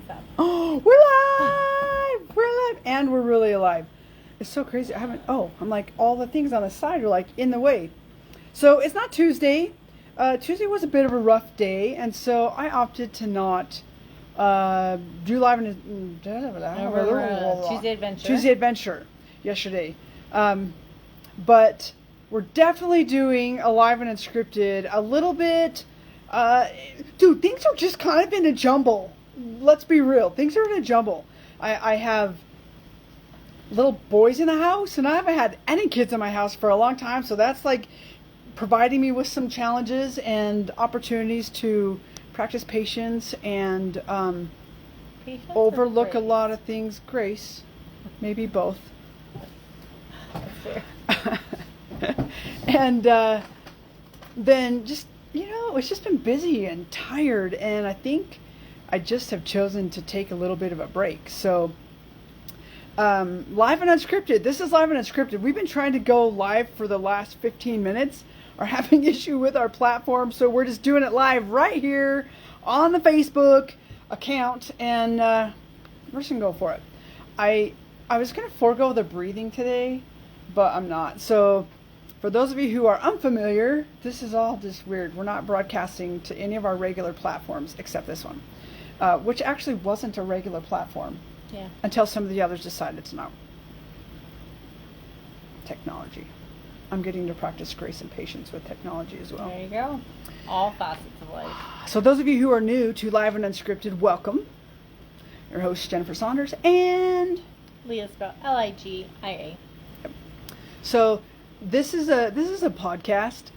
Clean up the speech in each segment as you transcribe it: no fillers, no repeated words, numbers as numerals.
stuff. Oh, we're live! We're live! And we're really alive. It's so crazy. I'm like, all the things on the side are like in the way. So it's not Tuesday. Tuesday was a bit of a rough day, and so I opted to not do live in Tuesday Adventure yesterday. But we're definitely doing a live and unscripted a little bit. Dude, things are just kind of in a jumble. Let's be real. Things are in a jumble. I have little boys in the house, and I haven't had any kids in my house for a long time, so that's like providing me with some challenges and opportunities to practice patience and overlook a lot of things. Grace, maybe both. And then just, it's just been busy and tired, and I think I just have chosen to take a little bit of a break. So live and unscripted. This is live and unscripted. We've been trying to go live for the last 15 minutes. Are having issue with our platform, so we're just doing it live right here on the Facebook account, and we're just gonna go for it. I was gonna forego the breathing today, but I'm not. So for those of you who are unfamiliar, this is all just weird. We're not broadcasting to any of our regular platforms except this one, which actually wasn't a regular platform until some of the others decided to know. Technology. I'm getting to practice grace and patience with technology as well. There you go. All facets of life. So those of you who are new to Live and Unscripted, welcome. Your host, Jennifer Saunders, and Leah spelled Ligia. Yep. So this is a podcast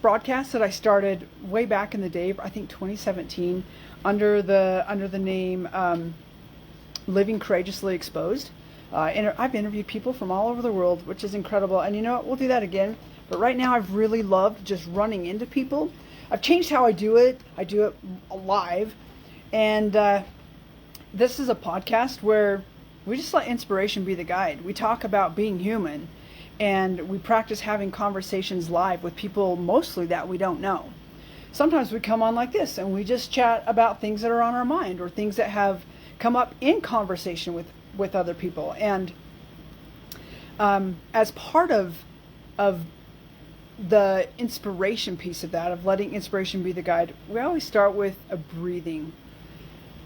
broadcast that I started way back in the day, I think 2017, under the name Living Courageously Exposed. I've interviewed people from all over the world, which is incredible. And you know what? We'll do that again. But right now, I've really loved just running into people. I've changed how I do it. I do it live. And this is a podcast where we just let inspiration be the guide. We talk about being human. And we practice having conversations live with people mostly that we don't know. Sometimes we come on like this and we just chat about things that are on our mind or things that have come up in conversation with other people. And as part of the inspiration piece of that, of letting inspiration be the guide, we always start with a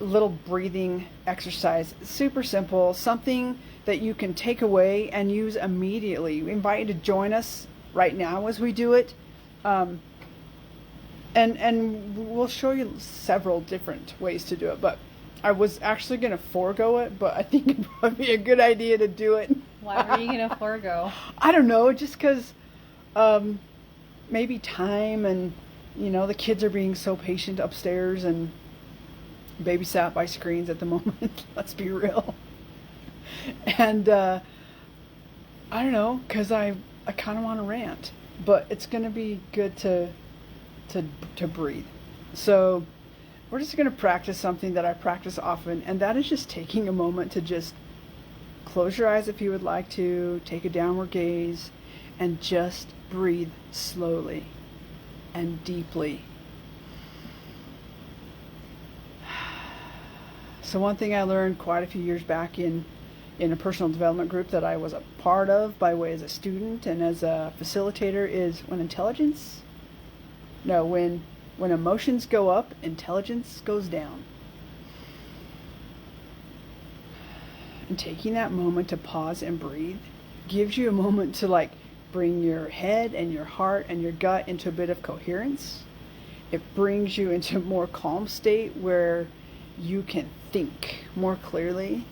little breathing exercise. Super simple, something that you can take away and use immediately. We invite you to join us right now as we do it. And we'll show you several different ways to do it, but I was actually going to forego it, but I think it would be a good idea to do it. Why were you going to forego? I don't know, just because maybe time and, the kids are being so patient upstairs and babysat by screens at the moment. Let's be real. And I don't know, because I kind of want to rant, but it's going to be good to breathe. So we're just going to practice something that I practice often, and that is just taking a moment to just close your eyes if you would like to, take a downward gaze, and just breathe slowly and deeply. So one thing I learned quite a few years back in a personal development group that I was a part of by way as a student and as a facilitator is when emotions go up, intelligence goes down. And taking that moment to pause and breathe gives you a moment to bring your head and your heart and your gut into a bit of coherence. It brings you into a more calm state where you can think more clearly,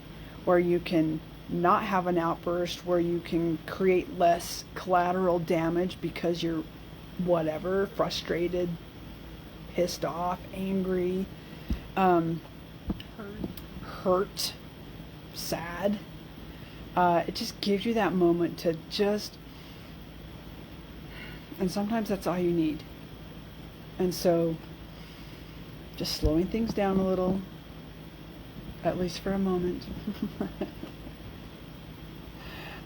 where you can not have an outburst, where you can create less collateral damage because you're frustrated, pissed off, angry, hurt, sad. It just gives you that moment to and sometimes that's all you need. And so just slowing things down a little, at least for a moment.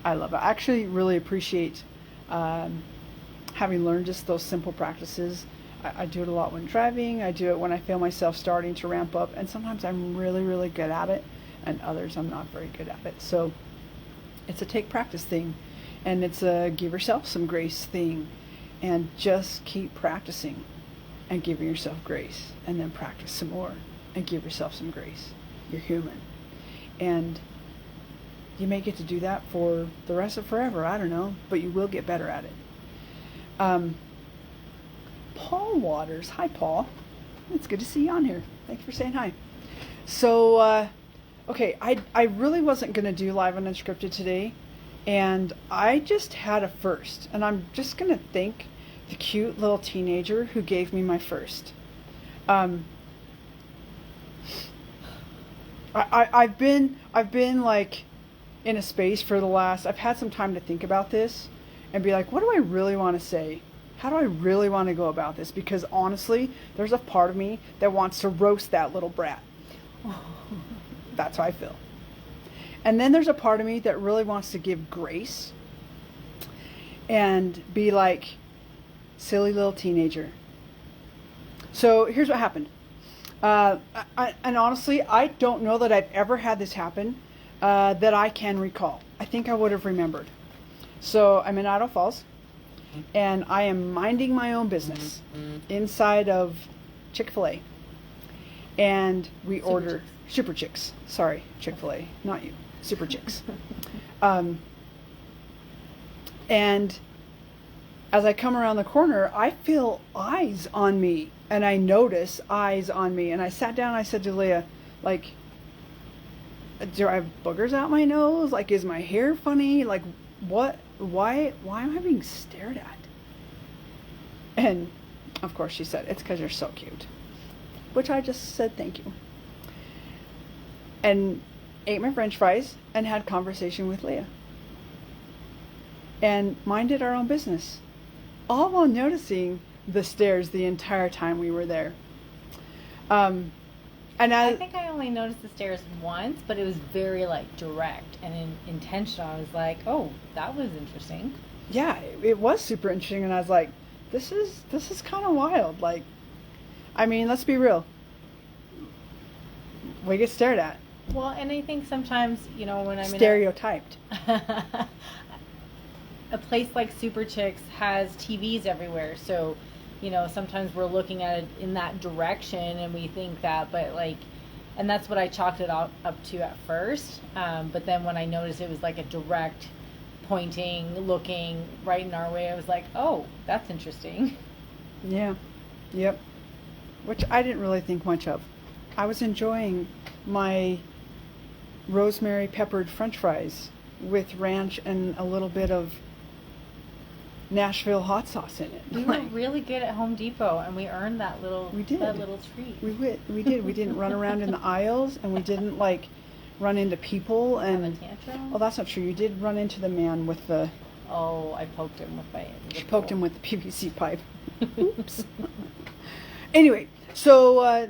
I love it. I actually really appreciate having learned just those simple practices. I do it a lot when driving. I do it when I feel myself starting to ramp up. And sometimes I'm really, really good at it. And others I'm not very good at it. So it's a take practice thing. And it's a give yourself some grace thing. And just keep practicing and giving yourself grace. And then practice some more and give yourself some grace. You're human. And you may get to do that for the rest of forever. I don't know. But you will get better at it. Paul Waters. Hi, Paul. It's good to see you on here. Thanks for saying hi. So, okay, I really wasn't going to do live and unscripted today. And I just had a first. And I'm just going to thank the cute little teenager who gave me my first. I've been like in a space for the last, I've had some time to think about this and be like, what do I really want to say? How do I really want to go about this? Because honestly, there's a part of me that wants to roast that little brat. That's how I feel. And then there's a part of me that really wants to give grace and be like, silly little teenager. So here's what happened. And honestly, I don't know that I've ever had this happen that I can recall. I think I would have remembered. So I'm in Idaho Falls. And I am minding my own business inside of Chick-fil-A. And we order Super Chicks. Sorry, Chick-fil-A, not you. Super Chicks. And as I come around the corner, I feel eyes on me. And I notice eyes on me. And I sat down and I said to Leah, like, do I have boogers out my nose? Like, is my hair funny? Like, what? Why am I being stared at? And of course she said, it's because you're so cute. Which I just said thank you. And ate my french fries and had conversation with Leah. And minded our own business. All while noticing the stares the entire time we were there. And I think I only noticed the stares once, but it was very like direct and intentional. I was like, oh, that was interesting. Yeah, it was super interesting. And I was like, this is kind of wild. Like, I mean, let's be real. We get stared at. Well, and I think sometimes, you know, when I'm stereotyped. A place like Super Chicks has TVs everywhere, so you know, sometimes we're looking at it in that direction and we think that, but like, and that's what I chalked it up to at first. But then when I noticed it was like a direct pointing, looking right in our way, I was like, oh, that's interesting. Yeah. Yep. Which I didn't really think much of. I was enjoying my rosemary peppered french fries with ranch and a little bit of Nashville hot sauce in it. We were really good at Home Depot, and we earned that little that little treat. We did. We didn't run around in the aisles, and we didn't like run into people and have a tantrum. Oh, that's not true. You did run into the man with the. Oh, I poked him with my. She poked him with the PVC pipe. Oops. Anyway, so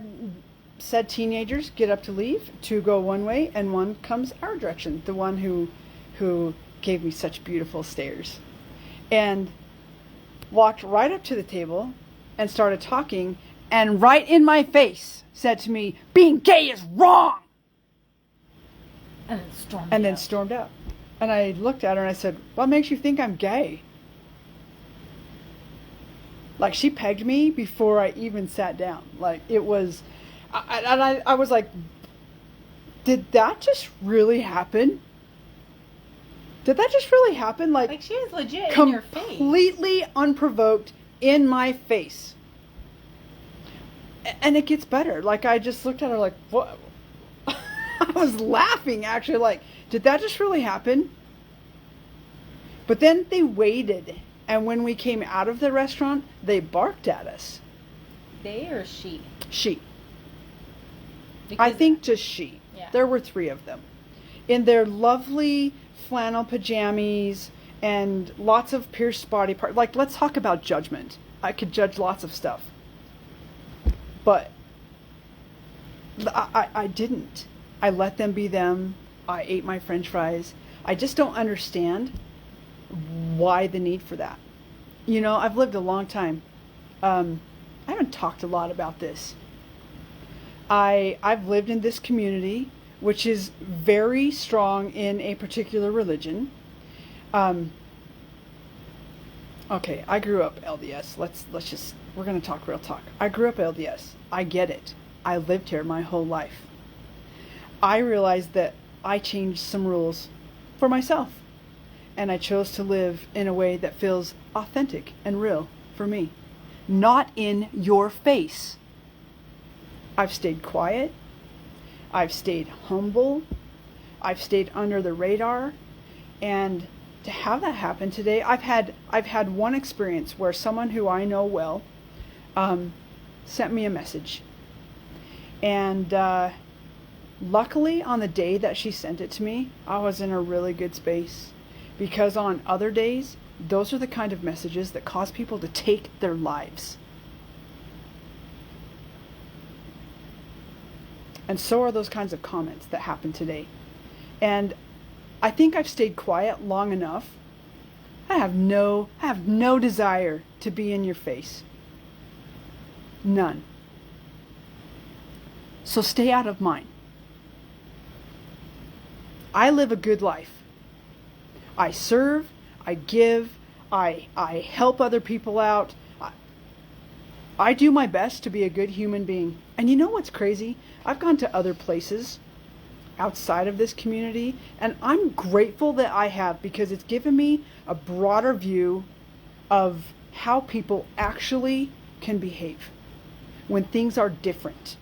said teenagers get up to leave. Two go one way, and one comes our direction. The one who gave me such beautiful stares. And walked right up to the table and started talking, and right in my face said to me, being gay is wrong! And then stormed out. And I looked at her and I said, what makes you think I'm gay? Like, she pegged me before I even sat down. Like, it was... I was like, did that just really happen? Did that just really happen? Like she was legit in your face. Completely unprovoked in my face. And it gets better. Like, I just looked at her like, what? I was laughing, actually. Like, did that just really happen? But then they waited. And when we came out of the restaurant, they barked at us. They or she? She. Because I think just she. Yeah. There were 3 of them. In their lovely flannel pajamas and lots of pierced body parts. Like, let's talk about judgment. I could judge lots of stuff. But I didn't. I let them be them. I ate my french fries. I just don't understand why the need for that. You know, I've lived a long time. I haven't talked a lot about this. I've lived in this community, which is very strong in a particular religion. Okay, I grew up LDS. We're going to talk real talk. I grew up LDS. I get it. I lived here my whole life. I realized that I changed some rules for myself. And I chose to live in a way that feels authentic and real for me. Not in your face. I've stayed quiet. I've stayed humble. I've stayed under the radar. And to have that happen today, I've had one experience where someone who I know well sent me a message. And luckily, on the day that she sent it to me, I was in a really good space. Because on other days, those are the kind of messages that cause people to take their lives. And so are those kinds of comments that happen today. And I think I've stayed quiet long enough. I have no desire to be in your face. None. So stay out of mine. I live a good life. I serve, I give, I help other people out. I do my best to be a good human being. And you know what's crazy? I've gone to other places outside of this community, and I'm grateful that I have, because it's given me a broader view of how people actually can behave when things are different,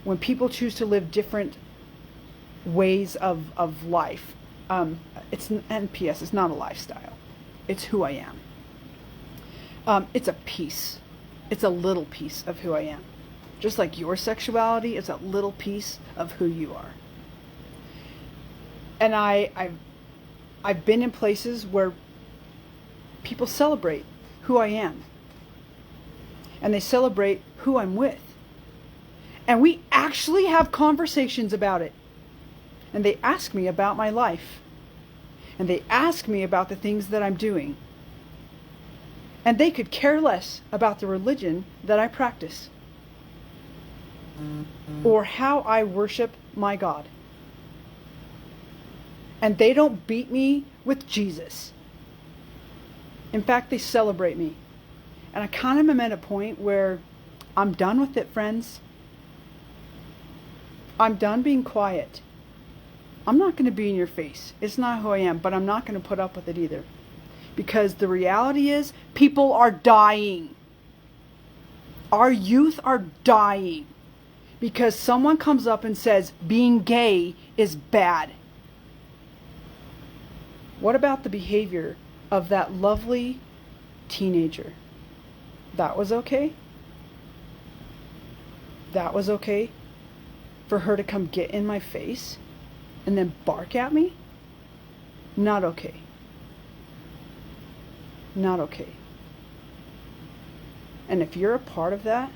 when people choose to live different ways of life. It's not a lifestyle. It's who I am. It's a piece. It's a little piece of who I am. Just like your sexuality is a little piece of who you are. And I've been in places where people celebrate who I am. And they celebrate who I'm with. And we actually have conversations about it. And they ask me about my life. And they ask me about the things that I'm doing. And they could care less about the religion that I practice. Or how I worship my God. And they don't beat me with Jesus. In fact, they celebrate me. And I kind of am at a point where I'm done with it, friends. I'm done being quiet. I'm not going to be in your face. It's not who I am, but I'm not going to put up with it either. Because the reality is, people are dying. Our youth are dying. Because someone comes up and says, being gay is bad. What about the behavior of that lovely teenager? That was okay? That was okay for her to come get in my face and then bark at me? Not okay. Not okay. And if you're a part of that,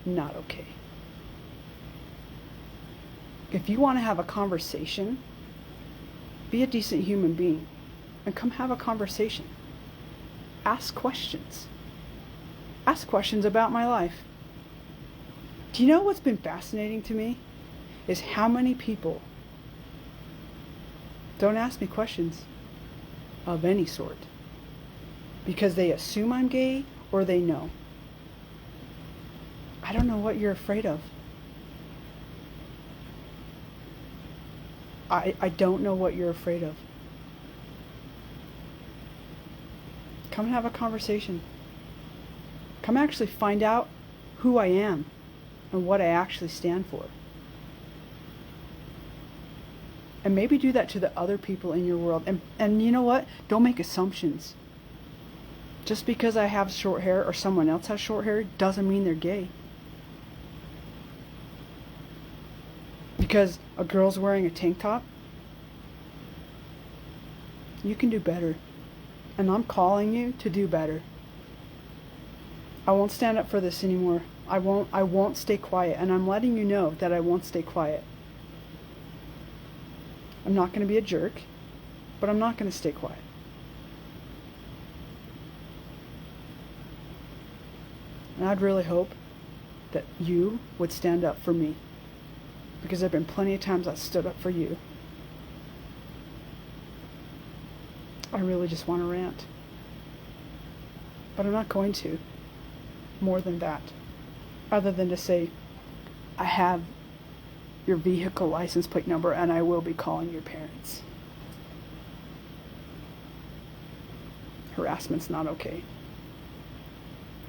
not okay. If you want to have a conversation, be a decent human being and come have a conversation. Ask questions. Ask questions about my life. Do you know what's been fascinating to me? Is how many people don't ask me questions of any sort because they assume I'm gay or they know. I don't know what you're afraid of. I don't know what you're afraid of. Come and have a conversation. Come actually find out who I am and what I actually stand for. And maybe do that to the other people in your world. And you know what? Don't make assumptions. Just because I have short hair or someone else has short hair doesn't mean they're gay. Because a girl's wearing a tank top, you can do better. And I'm calling you to do better. I won't stand up for this anymore. I won't stay quiet. And I'm letting you know that I won't stay quiet. I'm not going to be a jerk, but I'm not going to stay quiet. And I'd really hope that you would stand up for me. Because there have been plenty of times I stood up for you. I really just want to rant. But I'm not going to. More than that. Other than to say, I have your vehicle license plate number and I will be calling your parents. Harassment's not okay.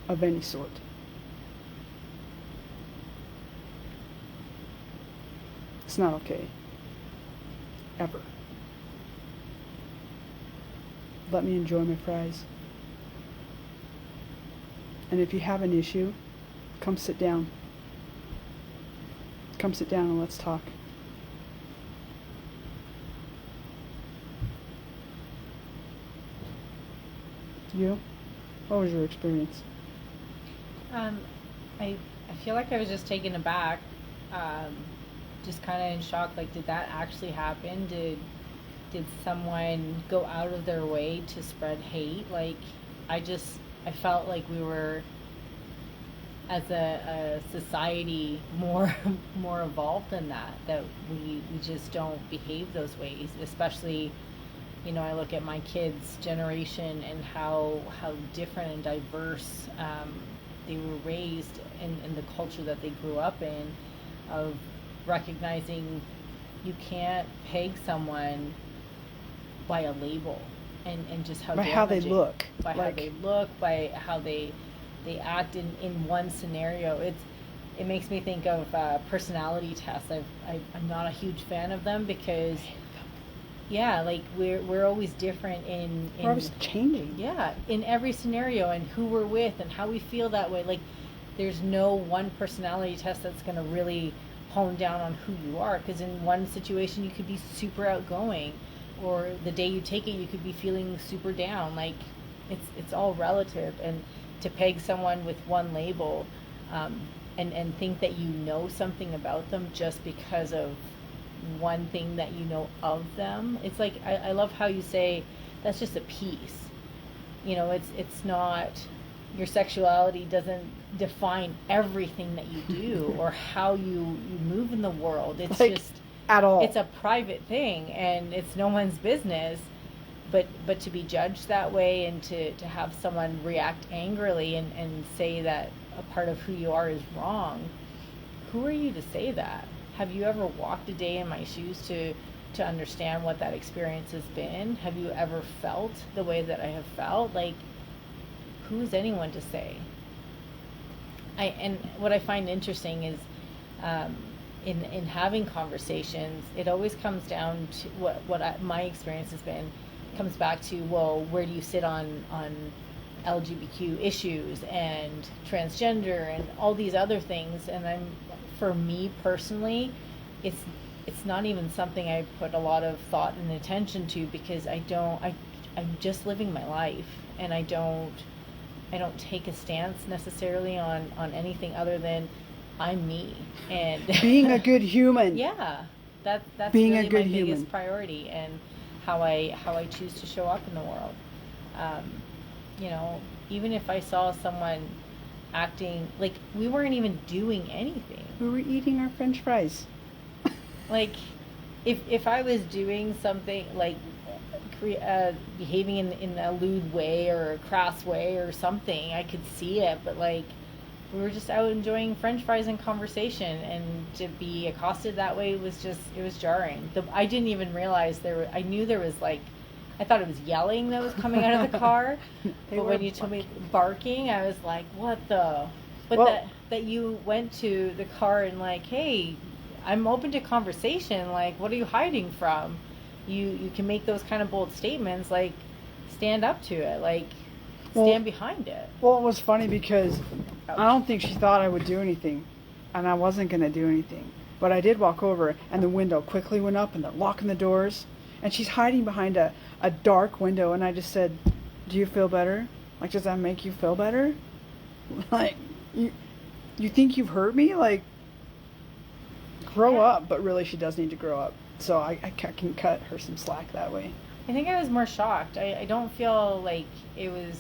Of any sort. It's not okay. Ever. Let me enjoy my fries. And if you have an issue, come sit down. Come sit down and let's talk. You? What was your experience? I feel like I was just taken aback, just kind of in shock. Like, did that actually happen? Did someone go out of their way to spread hate? Like, I felt like we were, as a society, more evolved than that we just don't behave those ways, especially, I look at my kids' generation and how different and diverse they were raised in the culture that they grew up in, of recognizing you can't peg someone by a label and just how by how they look, by how they look, by how they act in one scenario. It makes me think of personality tests. I'm not a huge fan of them because, yeah, like we're always different in we're always changing. Yeah, in every scenario, and who we're with and how we feel that way. Like, there's no one personality test that's going to really hone down on who you are, because in one situation you could be super outgoing, or the day you take it you could be feeling super down. Like, it's all relative, and to peg someone with one label, and think that you know something about them just because of one thing that you know of them. It's like, I love how you say that's just a piece. It's not, your sexuality doesn't define everything that you do or how you move in the world. It's like, just at all. It's a private thing and it's no one's business. But to be judged that way, and to have someone react angrily and say that a part of who you are is wrong, who are you to say that? Have you ever walked a day in my shoes to understand what that experience has been? Have you ever felt the way that I have felt? Like, who is anyone to say? And what I find interesting is, in having conversations, it always comes down to my experience has been, comes back to, well, where do you sit on LGBTQ issues and transgender and all these other things? And for me personally, it's not even something I put a lot of thought and attention to, because I'm just living my life, and I don't take a stance necessarily on anything other than I'm me, and being a good human. Yeah, that's being really a good my human. biggest priority, and how I choose to show up in the world. Even if I saw someone acting like we weren't even doing anything. We were eating our French fries. Like, if I was doing something like behaving in a lewd way or a crass way or something, I could see it. But like, we were just out enjoying French fries and conversation, and to be accosted that way it was jarring. I didn't even realize I knew there was, like, I thought it was yelling that was coming out of the car. But when you told me barking, I was like, what the? But well, that you went to the car and like, hey, I'm open to conversation. Like, what are you hiding from? You can make those kind of bold statements. Like, stand up to it. Like, stand behind it. Well, it was funny because I don't think she thought I would do anything, and I wasn't going to do anything. But I did walk over, and the window quickly went up, and they're locking the doors, and she's hiding behind a dark window, and I just said, do you feel better? Like, does that make you feel better? Like, you think you've hurt me? Like, grow up. But really, she does need to grow up. So I can cut her some slack that way. I think I was more shocked. I don't feel like it was...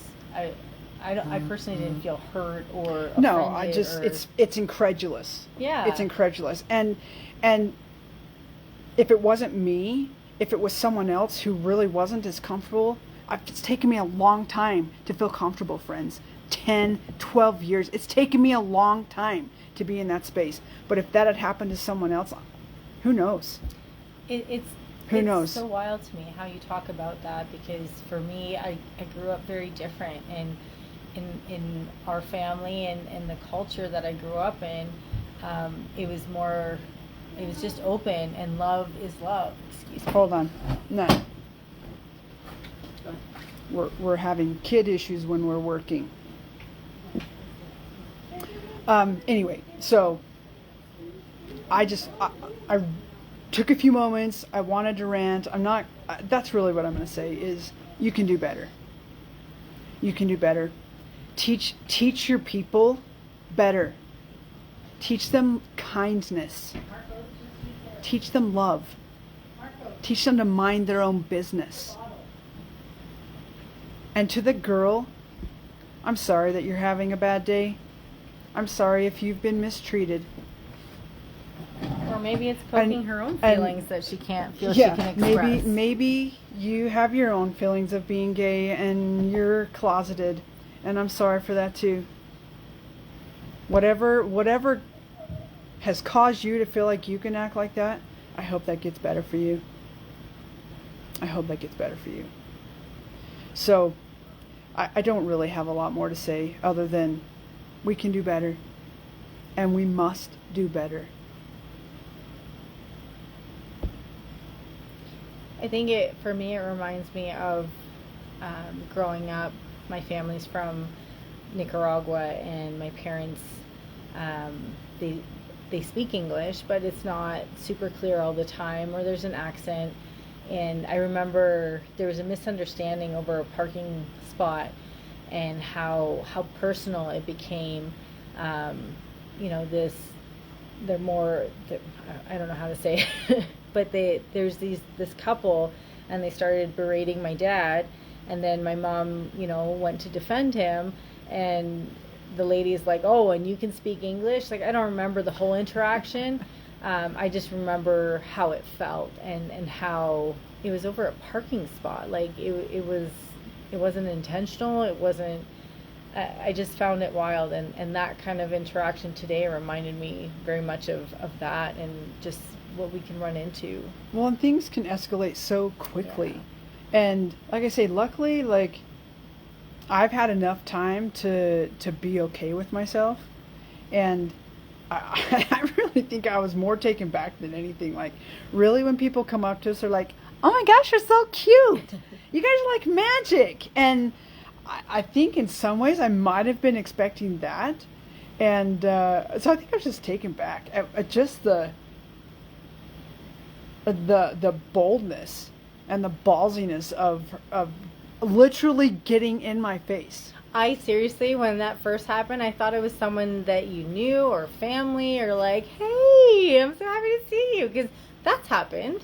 I personally didn't feel hurt or No, offended it's incredulous. Yeah. It's incredulous. And if it wasn't me, if it was someone else who really wasn't as comfortable, it's taken me a long time to feel comfortable, friends. 10, 12 years. It's taken me a long time to be in that space. But if that had happened to someone else, who knows? Who knows? It's so wild to me how you talk about that, because for me, I grew up very different, and in our family and the culture that I grew up in, it was just open, and love is love. Excuse me. Hold on. No. We're having kid issues when we're working. Anyway, so I took a few moments. I wanted to rant. That's really what I'm going to say is you can do better. You can do better. Teach your people better. Teach them kindness. Teach them love. Teach them to mind their own business. And to the girl, I'm sorry that you're having a bad day. I'm sorry if you've been mistreated. Or maybe it's poking her own feelings that she can't feel she can express. Maybe you have your own feelings of being gay and you're closeted, and I'm sorry for that too. Whatever has caused you to feel like you can act like that, I hope that gets better for you. I hope that gets better for you. So, I don't really have a lot more to say other than we can do better, and we must do better. I think for me, it reminds me of growing up. My family's from Nicaragua, and my parents, they speak English, but it's not super clear all the time, or there's an accent. And I remember there was a misunderstanding over a parking spot, and how personal it became. I don't know how to say it, but there's this couple, and they started berating my dad, and then my mom, went to defend him, and the lady's like, "Oh, and you can speak English?" Like, I don't remember the whole interaction. I just remember how it felt, and how it was over a parking spot. Like, it wasn't intentional. It wasn't. I just found it wild, and that kind of interaction today reminded me very much of that, and just what we can run into. Well, and things can escalate so quickly. Yeah. And like I say, luckily, like, I've had enough time to be okay with myself, and I really think I was more taken back than anything. Like, really, when people come up to us, they're like, "Oh my gosh, you're so cute. You guys are like magic." And I think in some ways I might have been expecting that. And so I think I was just taken back at just the boldness and the ballsiness of literally getting in my face. I seriously, when that first happened, I thought it was someone that you knew, or family, or like, "Hey, I'm so happy to see you," because that's happened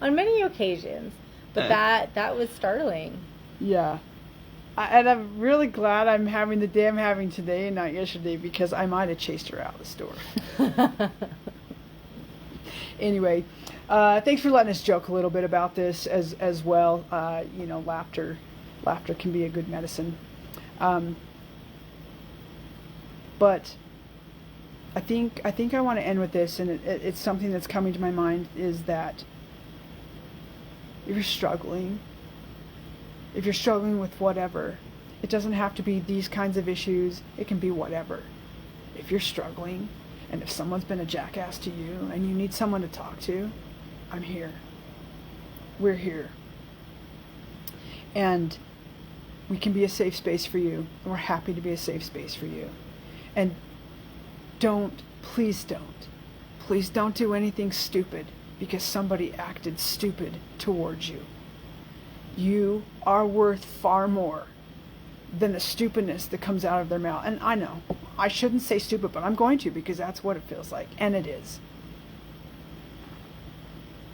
on many occasions. But that was startling. Yeah. And I'm really glad I'm having the day I'm having today and not yesterday, because I might have chased her out of the store. Anyway, thanks for letting us joke a little bit about this as well. Laughter can be a good medicine. But I think I want to end with this, and it's something that's coming to my mind, is that if you're struggling with whatever, it doesn't have to be these kinds of issues, it can be whatever. If you're struggling, and if someone's been a jackass to you and you need someone to talk to, I'm here. We're here. And we can be a safe space for you, and we're happy to be a safe space for you. And please don't do anything stupid because somebody acted stupid towards you. You are worth far more than the stupidness that comes out of their mouth. And I know, I shouldn't say stupid, but I'm going to, because that's what it feels like, and it is.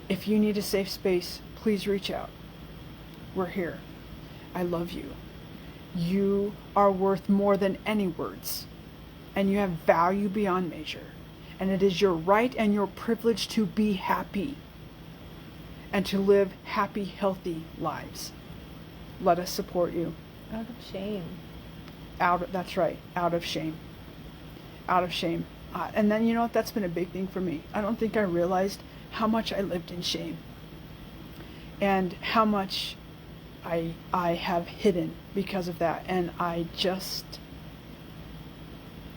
If you need a safe space, please reach out. We're here. I love you. You are worth more than any words, and you have value beyond measure. And it is your right and your privilege to be happy and to live happy, healthy lives. Let us support you. Out of shame. That's right, out of shame. Out of shame. And then, you know what, that's been a big thing for me. I don't think I realized how much I lived in shame and how much I have hidden because of that. And I just,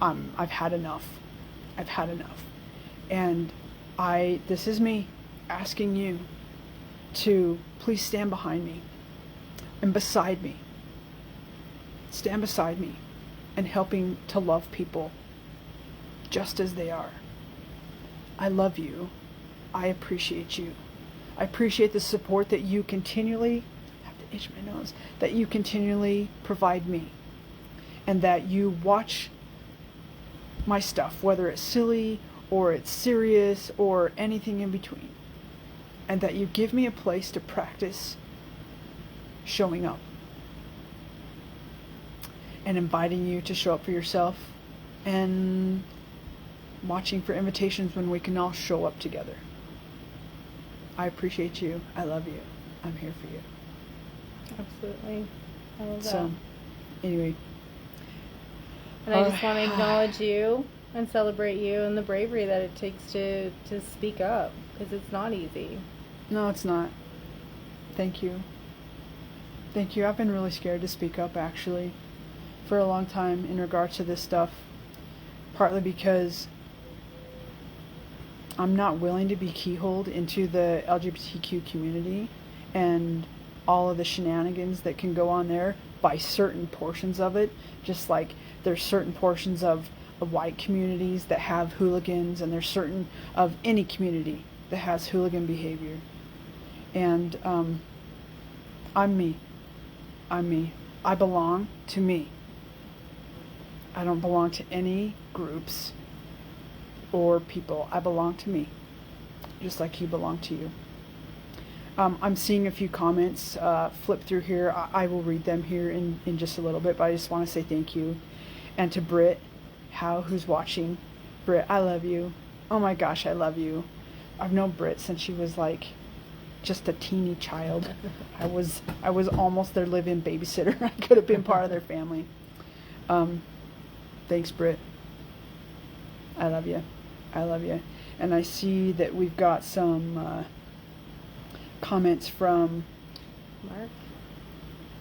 I've had enough. I've had enough. And this is me asking you to please stand behind me and beside me. Stand beside me and helping to love people just as they are. I love you. I appreciate you. I appreciate the support that you continually, I have to itch my nose, that you continually provide me. And that you watch my stuff, whether it's silly or it's serious or anything in between. And that you give me a place to practice showing up. And inviting you to show up for yourself. And watching for invitations when we can all show up together. I appreciate you. I love you. I'm here for you. Absolutely. I love that. So, anyway. And I just want to acknowledge you and celebrate you and the bravery that it takes to speak up, because it's not easy. No, it's not. Thank you. Thank you. I've been really scared to speak up, actually, for a long time in regards to this stuff. Partly because I'm not willing to be keyholed into the LGBTQ community and all of the shenanigans that can go on there by certain portions of it. Just like there's certain portions of white communities that have hooligans, and there's certain of any community that has hooligan behavior. And I'm me. I'm me. I belong to me. I don't belong to any groups or people. I belong to me, just like you belong to you. I'm seeing a few comments flip through here. I will read them here in just a little bit, but I just want to say thank you. And to Britt Howe, who's watching. Britt, I love you. Oh my gosh, I love you. I've known Britt since she was like just a teeny child. I was almost their live-in babysitter. I could have been part of their family. Thanks, Britt. I love you. I love you. And I see that we've got some comments from Mark?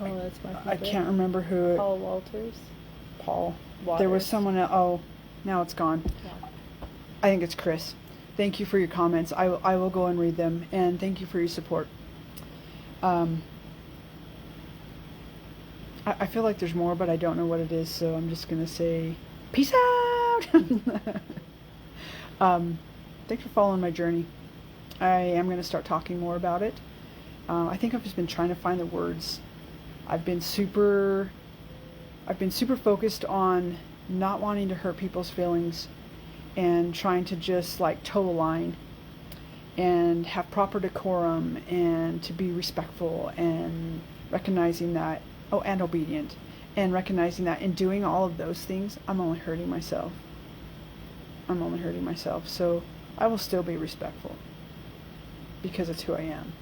Oh, that's my favorite. I can't remember who. Paul Walters? Paul. Waters. There was someone, oh, now it's gone. Yeah. I think it's Chris. Thank you for your comments. I will go and read them, and thank you for your support. I feel like there's more, but I don't know what it is, so I'm just going to say, peace out! Thanks for following my journey. I am going to start talking more about it. I think I've just been trying to find the words. I've been super focused on not wanting to hurt people's feelings and trying to just like toe the line and have proper decorum and to be respectful and recognizing that, and obedient, and recognizing that in doing all of those things, I'm only hurting myself. So I will still be respectful because it's who I am.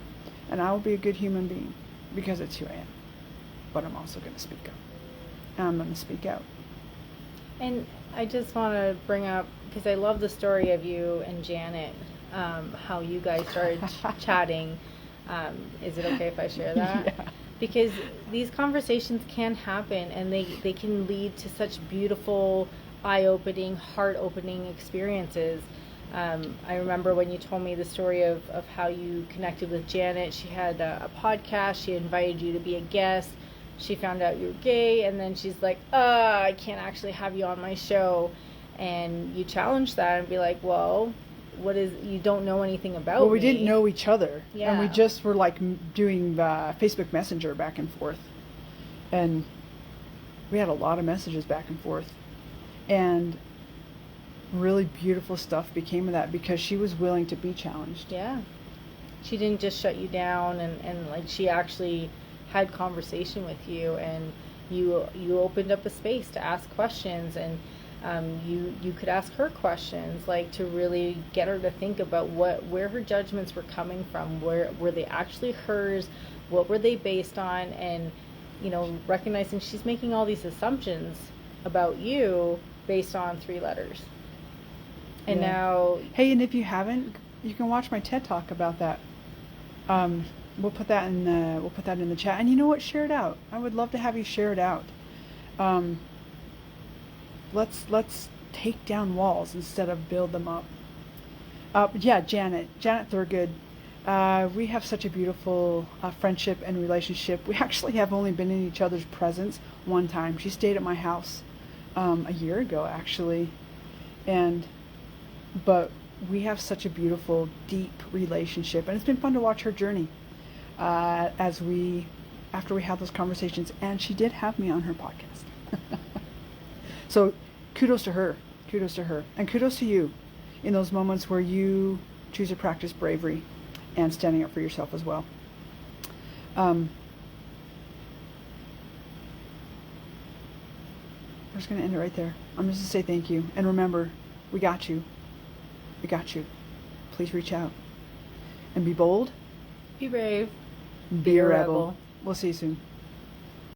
And I will be a good human being because it's who I am. But I'm also going to speak up. And I'm going to speak out. And I just want to bring up, because I love the story of you and Janet, how you guys started chatting. Is it okay if I share that? Yeah. Because these conversations can happen, and they can lead to such beautiful, eye-opening, heart-opening experiences. I remember when you told me the story of how you connected with Janet. She had a podcast. She invited you to be a guest. She found out you were gay, and then she's like, I can't actually have you on my show. And you challenged that and be like, well, you don't know anything about me. Well, we didn't know each other. Yeah. And we just were like doing Facebook Messenger back and forth. And we had a lot of messages back and forth. And really beautiful stuff became of that because she was willing to be challenged. Yeah. She didn't just shut you down, and like she actually had conversation with you, and you opened up a space to ask questions, and you could ask her questions, like, to really get her to think about where her judgments were coming from, where were they actually hers, what were they based on, and recognizing she's making all these assumptions about you based on 3 letters. And now, hey, and if you haven't, you can watch my TED Talk about that. We'll put that in the chat. And you know what? Share it out. I would love to have you share it out. Let's take down walls instead of build them up. Janet Thurgood. We have such a beautiful friendship and relationship. We actually have only been in each other's presence one time. She stayed at my house a year ago, actually, but we have such a beautiful, deep relationship, and it's been fun to watch her journey after we have those conversations. And she did have me on her podcast. So kudos to her, and kudos to you in those moments where you choose to practice bravery and standing up for yourself as well. I'm just going to end it right there. I'm just going to say thank you. And remember, we got you. We got you. Please reach out. And be bold. be brave. Be a rebel. We'll see you soon.